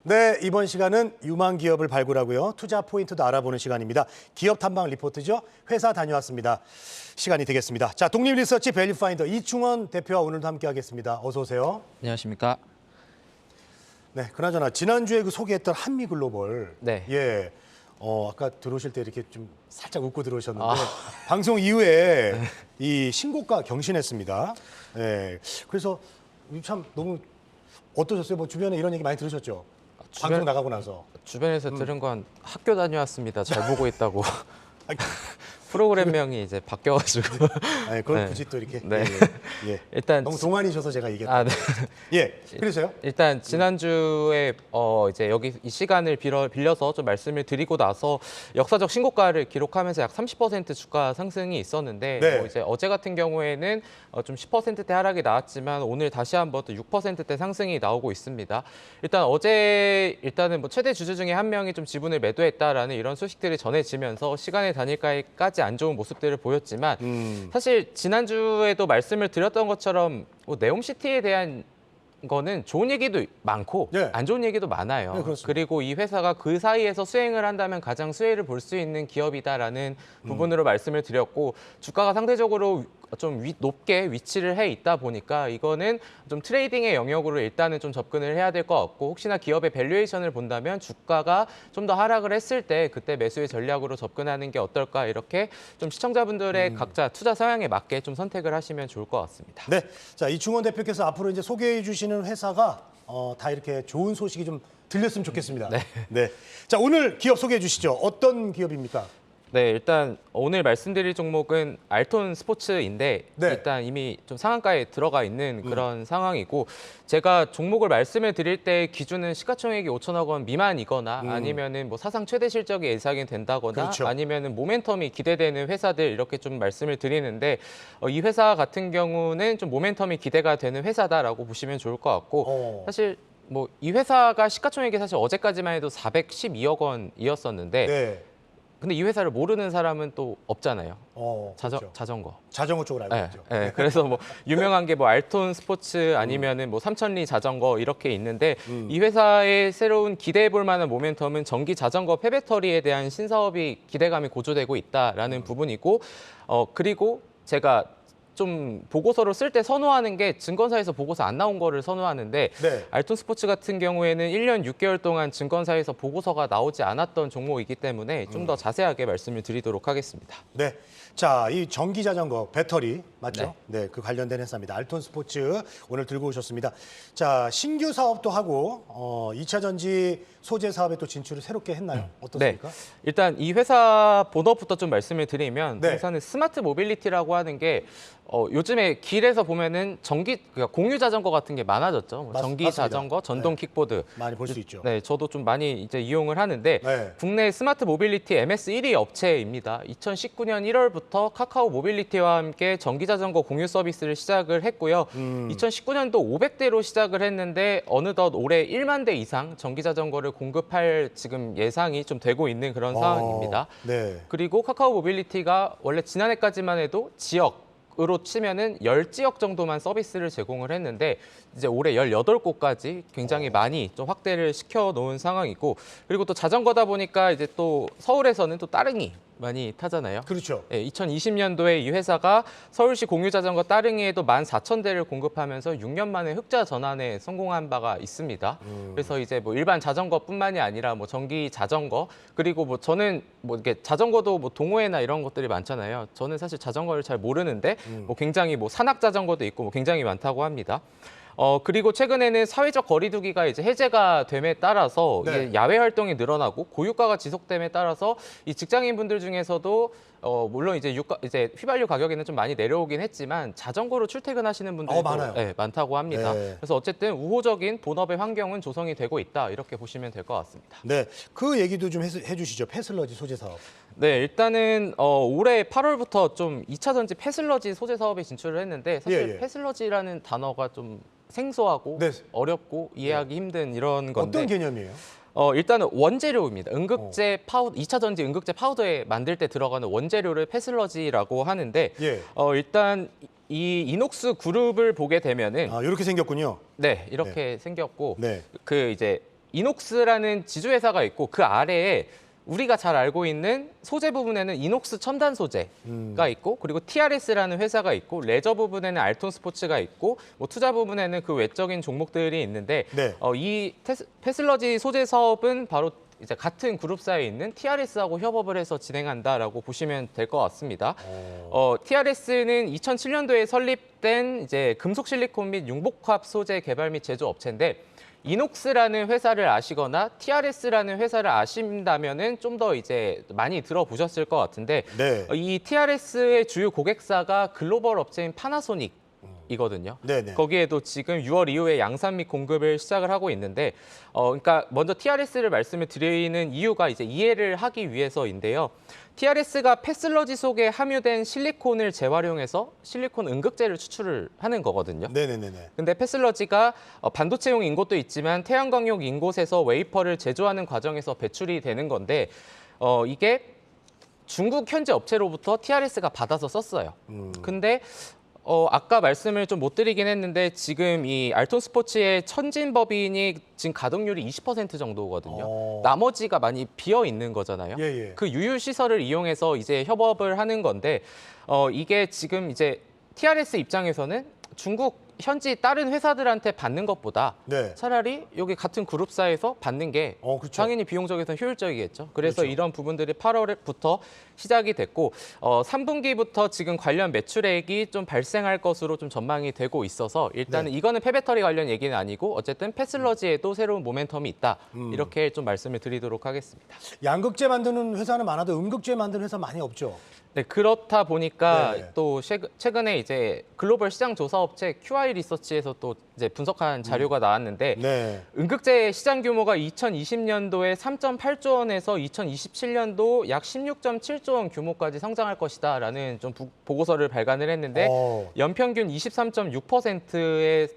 네, 이번 시간은 유망 기업을 발굴하고요. 투자 포인트도 알아보는 시간입니다. 기업 탐방 리포트죠. 회사 다녀왔습니다. 시간이 되겠습니다. 자, 독립리서치 밸류파인더 이충원 대표와 오늘도 함께하겠습니다. 어서 오세요. 안녕하십니까. 네, 그나저나 지난주에 그 소개했던 한미글로벌. 네. 예. 아까 들어오실 때 이렇게 좀 살짝 웃고 들어오셨는데 방송 이후에 이 신고가 경신했습니다. 예. 그래서 참 너무 어떠셨어요? 뭐 주변에 이런 얘기 많이 들으셨죠? 방송 나가고 나서. 주변에서 들은 건 학교 다녀왔습니다. 잘 보고 있다고. 프로그램명이 이제 바뀌어가지고. 아니, 그걸 네. 굳이 또 이렇게. 네. 예. 일단 너무 동안이셔서 제가 얘기했다. 네. 예. 그래서요? 일단 지난주에 이제 여기 이 시간을 빌려서 좀 말씀을 드리고 나서 역사적 신고가를 기록하면서 약 30% 주가 상승이 있었는데 네. 뭐 이제 어제 같은 경우에는 좀 10%대 하락이 나왔지만 오늘 다시 한번 또 6%대 상승이 나오고 있습니다. 일단 일단은 뭐 최대 주주 중에 한 명이 좀 지분을 매도했다라는 이런 소식들이 전해지면서 시간의 단일가까지 안 좋은 모습들을 보였지만 사실 지난주에도 말씀을 드렸던 것처럼 뭐 네옴시티에 대한 거는 좋은 얘기도 많고 네. 안 좋은 얘기도 많아요. 네, 그렇습니다. 그리고 이 회사가 그 사이에서 수행을 한다면 가장 수혜를 볼 수 있는 기업이다라는 부분으로 말씀을 드렸고 주가가 상대적으로 좀 높게 위치를 해 있다 보니까 이거는 좀 트레이딩의 영역으로 일단은 좀 접근을 해야 될 것 같고 혹시나 기업의 밸류에이션을 본다면 주가가 좀 더 하락을 했을 때 그때 매수의 전략으로 접근하는 게 어떨까 이렇게 좀 시청자분들의 각자 투자 성향에 맞게 좀 선택을 하시면 좋을 것 같습니다. 네. 자, 이충원 대표께서 앞으로 이제 소개해 주시는 회사가 다 이렇게 좋은 소식이 좀 들렸으면 좋겠습니다. 네. 네. 자, 오늘 기업 소개해 주시죠. 어떤 기업입니까? 네, 일단 오늘 말씀드릴 종목은 알톤 스포츠인데 네. 일단 이미 좀 상한가에 들어가 있는 그런 상황이고 제가 종목을 말씀을 드릴 때 기준은 시가총액이 5천억 원 미만이거나 아니면은 뭐 사상 최대 실적이 예상이 된다거나 그렇죠. 아니면은 모멘텀이 기대되는 회사들 이렇게 좀 말씀을 드리는데 이 회사 같은 경우는 좀 모멘텀이 기대가 되는 회사다라고 보시면 좋을 것 같고 사실 뭐 이 회사가 시가총액이 사실 어제까지만 해도 412억 원이었었는데 네. 근데 이 회사를 모르는 사람은 또 없잖아요. 그렇죠. 자전거. 자전거 쪽으로 알고 네, 있죠. 네. 그래서 뭐 유명한 게 뭐 알톤 스포츠 아니면은 뭐 삼천리 자전거 이렇게 있는데 이 회사의 새로운 기대해 볼 만한 모멘텀은 전기 자전거 폐배터리에 대한 신사업이 기대감이 고조되고 있다라는 부분이고 그리고 제가 좀 보고서를 쓸 때 선호하는 게 증권사에서 보고서 안 나온 거를 선호하는데 네. 알톤 스포츠 같은 경우에는 1년 6개월 동안 증권사에서 보고서가 나오지 않았던 종목이기 때문에 좀 더 자세하게 말씀을 드리도록 하겠습니다. 네. 자, 이 전기 자전거 배터리 맞죠? 네, 그 관련된 회사입니다. 알톤 스포츠 오늘 들고 오셨습니다. 자, 신규 사업도 하고 2차 전지 소재 사업에 또 진출을 새롭게 했나요? 어떻습니까? 네. 일단 이 회사 본업부터 좀 말씀을 드리면 네. 회사는 스마트 모빌리티라고 하는 게 요즘에 길에서 보면은 그러니까 공유 자전거 같은 게 많아졌죠. 뭐 전기 맞습니다. 자전거, 전동 킥보드. 많이 볼 수 있죠. 네, 저도 좀 많이 이제 이용을 하는데 네. 국내 스마트 모빌리티 MS 1위 업체입니다. 2019년 1월부터 카카오 모빌리티와 함께 전기 자전거 공유 서비스를 시작을 했고요. 2019년도 500대로 시작을 했는데 어느덧 올해 1만 대 이상 전기 자전거를 공급할 지금 예상이 좀 되고 있는 그런 상황입니다. 네. 그리고 카카오 모빌리티가 원래 지난해까지만 해도 지역으로 치면은 10지역 정도만 서비스를 제공을 했는데 이제 올해 18곳까지 굉장히 많이 좀 확대를 시켜 놓은 상황이고 그리고 또 자전거다 보니까 이제 또 서울에서는 또 따릉이 많이 타잖아요. 그렇죠. 네, 2020년도에 이 회사가 서울시 공유자전거 따릉이에도 14,000대를 공급하면서 6년 만에 흑자 전환에 성공한 바가 있습니다. 그래서 이제 뭐 일반 자전거뿐만이 아니라 뭐 전기 자전거 그리고 뭐 저는 뭐 이렇게 자전거도 뭐 동호회나 이런 것들이 많잖아요. 저는 사실 자전거를 잘 모르는데 뭐 굉장히 뭐 산악 자전거도 있고 뭐 굉장히 많다고 합니다. 그리고 최근에는 사회적 거리두기가 이제 해제가 됨에 따라서 네. 이게 야외 활동이 늘어나고 고유가가 지속됨에 따라서 이 직장인분들 중에서도 물론 이제 이제 휘발유 가격에는 좀 많이 내려오긴 했지만 자전거로 출퇴근하시는 분들도 많아요. 네, 많다고 합니다. 네. 그래서 어쨌든 우호적인 본업의 환경은 조성이 되고 있다 이렇게 보시면 될 것 같습니다. 네. 그 얘기도 좀 해주시죠. 패슬러지 소재 사업. 네, 일단은 올해 8월부터 좀 2차 전지 패슬러지 소재 사업에 진출을 했는데 사실 예. 패슬러지라는 단어가 좀 생소하고 네. 어렵고 이해하기 힘든 이런 건데 어떤 개념이에요? 일단은 원재료입니다. 응급제 파우더, 2차 전지 응급제 파우더에 만들 때 들어가는 원재료를 패슬러지라고 하는데 예. 일단 이 이녹스 그룹을 보게 되면은 이렇게 생겼군요. 네, 이렇게 생겼고 네. 그 이제 이녹스라는 지주회사가 있고 그 아래에 우리가 잘 알고 있는 소재 부분에는 이녹스 첨단 소재가 있고 그리고 TRS라는 회사가 있고 레저 부분에는 알톤 스포츠가 있고 뭐 투자 부분에는 그 외적인 종목들이 있는데 네. 이 페슬러지 소재 사업은 바로 이제 같은 그룹사에 있는 TRS하고 협업을 해서 진행한다라고 보시면 될 것 같습니다. TRS는 2007년도에 설립된 이제 금속 실리콘 및 융복합 소재 개발 및 제조 업체인데 이녹스라는 회사를 아시거나 TRS라는 회사를 아신다면은 좀 더 이제 많이 들어보셨을 것 같은데 네. 이 TRS의 주요 고객사가 글로벌 업체인 파나소닉이거든요. 네네. 거기에도 지금 6월 이후에 양산 및 공급을 시작을 하고 있는데, 그러니까 먼저 TRS를 말씀을 드리는 이유가 이제 이해를 하기 위해서인데요. TRS가 페슬러지 속에 함유된 실리콘을 재활용해서 실리콘 음극재를 추출을 하는 거거든요. 네네네네. 근데 페슬러지가 반도체용 인곳도 있지만 태양광용 인곳에서 웨이퍼를 제조하는 과정에서 배출이 되는 건데 이게 중국 현지 업체로부터 TRS가 받아서 썼어요. 근데 아까 말씀을 좀 못 드리긴 했는데 지금 이 알톤 스포츠의 천진 법인이 지금 가동률이 20% 정도거든요. 나머지가 많이 비어 있는 거잖아요. 예, 예. 그 유유 시설을 이용해서 이제 협업을 하는 건데 이게 지금 이제 TRS 입장에서는 중국 현지 다른 회사들한테 받는 것보다 네. 차라리 여기 같은 그룹사에서 받는 게 그렇죠. 당연히 비용적에서는 효율적이겠죠. 그래서 그렇죠. 이런 부분들이 8월부터 시작이 됐고 3분기부터 지금 관련 매출액이 좀 발생할 것으로 좀 전망이 되고 있어서 일단은 네. 이거는 폐배터리 관련 얘기는 아니고 어쨌든 페슬러지에도 새로운 모멘텀이 있다. 이렇게 좀 말씀을 드리도록 하겠습니다. 양극재 만드는 회사는 많아도 음극재 만드는 회사 많이 없죠. 네, 그렇다 보니까 네네. 또 최근에 이제 글로벌 시장 조사 업체 QI 리서치에서 또 이제 분석한 자료가 나왔는데 네. 음극재 시장 규모가 2020년도에 3.8조 원에서 2027년도 약 16.7조 원 규모까지 성장할 것이다라는 좀 보고서를 발간을 했는데 연평균 23.6%의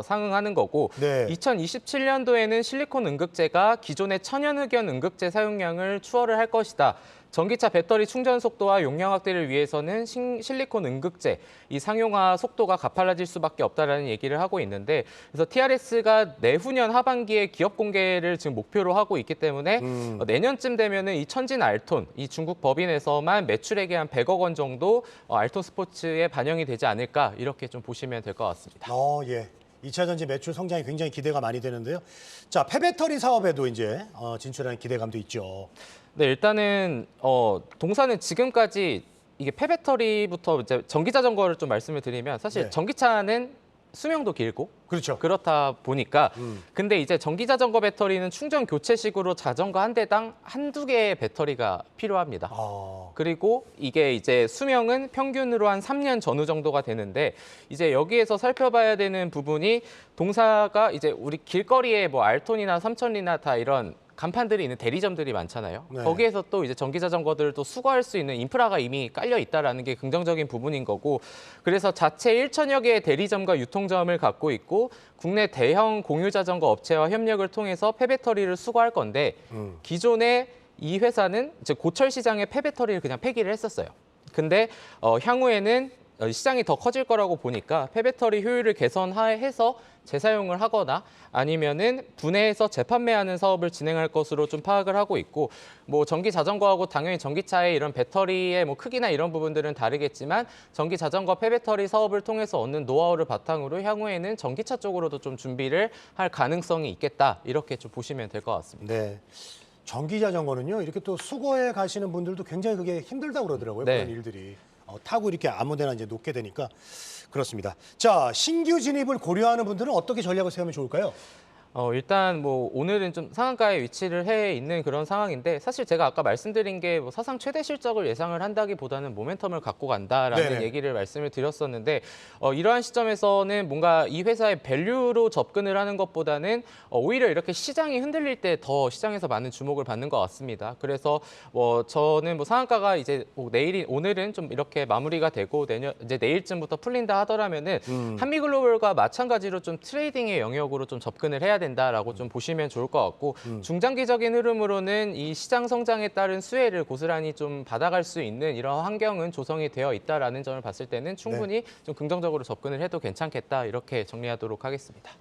상응하는 거고 네. 2027년도에는 실리콘 음극재가 기존의 천연흑연 음극재 사용량을 추월을 할 것이다. 전기차 배터리 충전 속도와 용량 확대를 위해서는 실리콘 음극재 이 상용화 속도가 가팔라질 수밖에 없다라는 얘기를 하고 있는데 그래서 TRS가 내후년 하반기에 기업 공개를 지금 목표로 하고 있기 때문에 내년쯤 되면은 이 천진 알톤 이 중국 법인에서만 매출액이 한 100억 원 정도 알톤 스포츠에 반영이 되지 않을까 이렇게 좀 보시면 될 것 같습니다. 예. 2차 전지 매출 성장이 굉장히 기대가 많이 되는데요. 자, 폐배터리 사업에도 이제 진출하는 기대감도 있죠. 네, 일단은 동사는 지금까지 이게 폐배터리부터 이제 전기 자전거를 좀 말씀을 드리면 사실 네. 전기차는 수명도 길고 그렇죠. 그렇다 보니까 근데 이제 전기 자전거 배터리는 충전 교체식으로 자전거 한 대당 한두 개의 배터리가 필요합니다. 그리고 이게 이제 수명은 평균으로 한 3년 전후 정도가 되는데 이제 여기에서 살펴봐야 되는 부분이 동사가 이제 우리 길거리에 뭐 알톤이나 삼천리나 다 이런 간판들이 있는 대리점들이 많잖아요. 네. 거기에서 또 이제 전기 자전거들을 또 수거할 수 있는 인프라가 이미 깔려 있다라는 게 긍정적인 부분인 거고 그래서 자체 1천여 개의 대리점과 유통점을 갖고 있고 국내 대형 공유 자전거 업체와 협력을 통해서 폐배터리를 수거할 건데 기존에 이 회사는 이제 고철 시장에 폐배터리를 그냥 폐기를 했었어요. 근데 향후에는 시장이 더 커질 거라고 보니까 폐배터리 효율을 개선해서 재사용을 하거나 아니면은 분해해서 재판매하는 사업을 진행할 것으로 좀 파악을 하고 있고 뭐 전기 자전거하고 당연히 전기차의 이런 배터리의 뭐 크기나 이런 부분들은 다르겠지만 전기 자전거 폐배터리 사업을 통해서 얻는 노하우를 바탕으로 향후에는 전기차 쪽으로도 좀 준비를 할 가능성이 있겠다 이렇게 좀 보시면 될 것 같습니다. 네. 전기 자전거는요. 이렇게 또 수거해 가시는 분들도 굉장히 그게 힘들다고 그러더라고요. 네. 그런 일들이. 타고 이렇게 아무데나 이제 놓게 되니까 그렇습니다. 자, 신규 진입을 고려하는 분들은 어떻게 전략을 세우면 좋을까요? 일단 뭐 오늘은 좀 상한가에 위치를 해 있는 그런 상황인데 사실 제가 아까 말씀드린 게 뭐 사상 최대 실적을 예상을 한다기보다는 모멘텀을 갖고 간다라는 네네. 얘기를 말씀을 드렸었는데 이러한 시점에서는 뭔가 이 회사의 밸류로 접근을 하는 것보다는 오히려 이렇게 시장이 흔들릴 때 더 시장에서 많은 주목을 받는 것 같습니다. 그래서 저는 뭐 상한가가 이제 오늘은 좀 이렇게 마무리가 되고 이제 내일쯤부터 풀린다 하더라면은 한미글로벌과 마찬가지로 좀 트레이딩의 영역으로 좀 접근을 해야 된다라고 좀 보시면 좋을 것 같고 중장기적인 흐름으로는 이 시장 성장에 따른 수혜를 고스란히 좀 받아갈 수 있는 이런 환경은 조성이 되어 있다라는 점을 봤을 때는 충분히 좀 긍정적으로 접근을 해도 괜찮겠다 이렇게 정리하도록 하겠습니다.